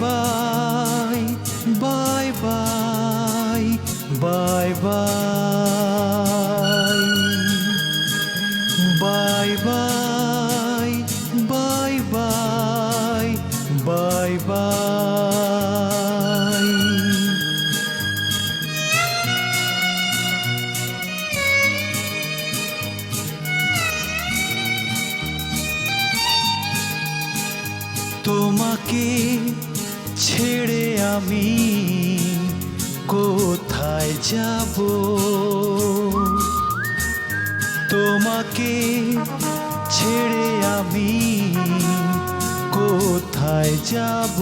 By bye bye bye bye bye bye bye bye by. তোমাকে ছেড়ে আমি কোথায় যাব, তোমাকে ছেড়ে আমি কোথায় যাব।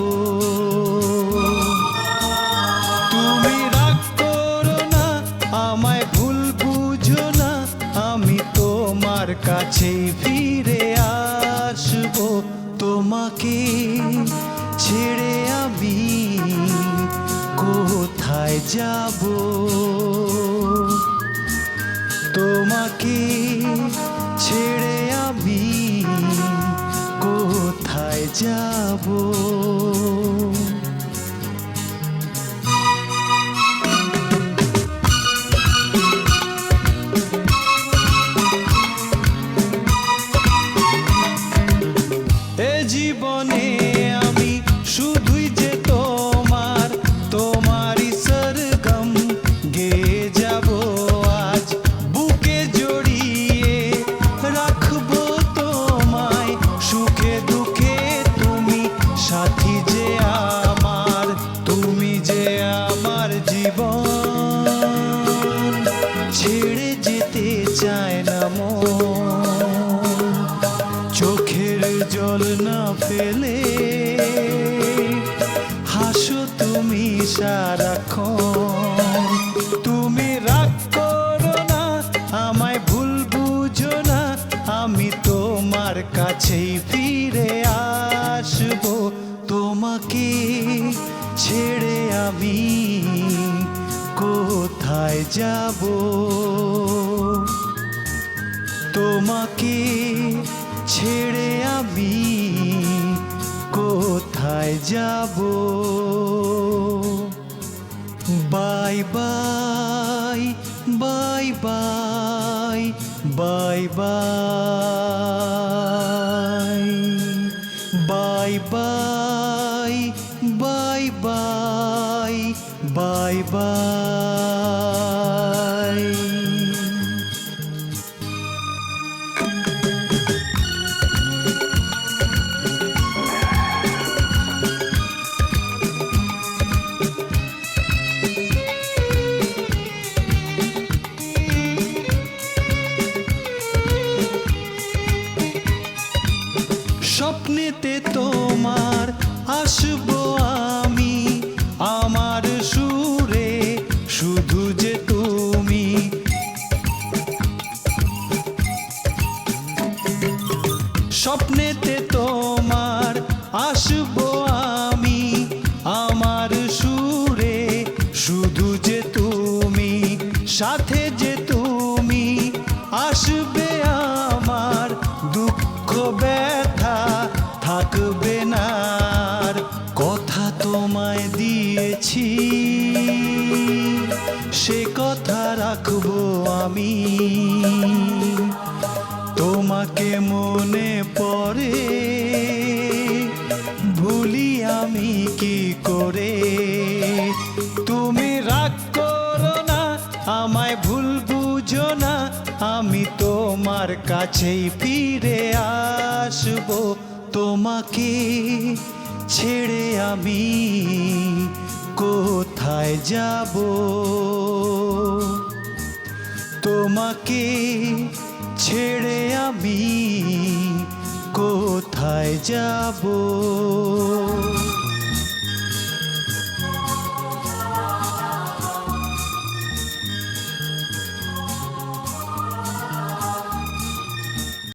তুমি রাগ করো না, আমায় ভুল বুঝো না, আমি তোমার কাছেই ফিরে আসবো। তোমাকে ছেড়ে আমি কোথায় যাব, তোমাকে ছেড়ে আমি কোথায় যাব। এ জীবনে আমি শুধুই যে তোমার, তোমারই সরগম গেয়ে যাব আজ। বুকে জড়িয়ে রাখবো তোমায়, সুখে দুঃখে তুমি সাথী যে আমার, তুমি যে আমার জীবন। ছেড়ে যেতে চায় না মন, চোখের জল না ফেলে হাসো তুমি সারাক্ষণ। তুমি রাগ করো না, আমায় ভুল বুঝো না, আমি তোমার কাছেই ফিরে আসবো। তোমাকে ছেড়ে আমি কোথায় যাব, তোমাকে ছেড়ে আমি কোথায় যাব। Bye bye bye bye bye bye bye bye bye bye bye bye. স্বপ্নেতে তোমার আসবো আমি, আমার সুরে শুধু যে তুমি। স্বপ্নেতে তোমার আসবো আমি, আমার সুরে শুধু যে তুমি। সাথে যে তুমি আসবে, আমার দুঃখ ব্যথা থাকবে না। কথা তোমায় দিয়েছি, সে কথা রাখবো আমি। তোমাকে মনে পড়ে ভুলি আমি কি করে। তুমি রাগ করো না, আমায় ভুল বুঝো না, আমি তোমার কাছেই ফিরে আসবো। তোমাকে ছেড়ে আমি কোথায় যাব, তোমাকে ছেড়ে আমি কোথায় যাব।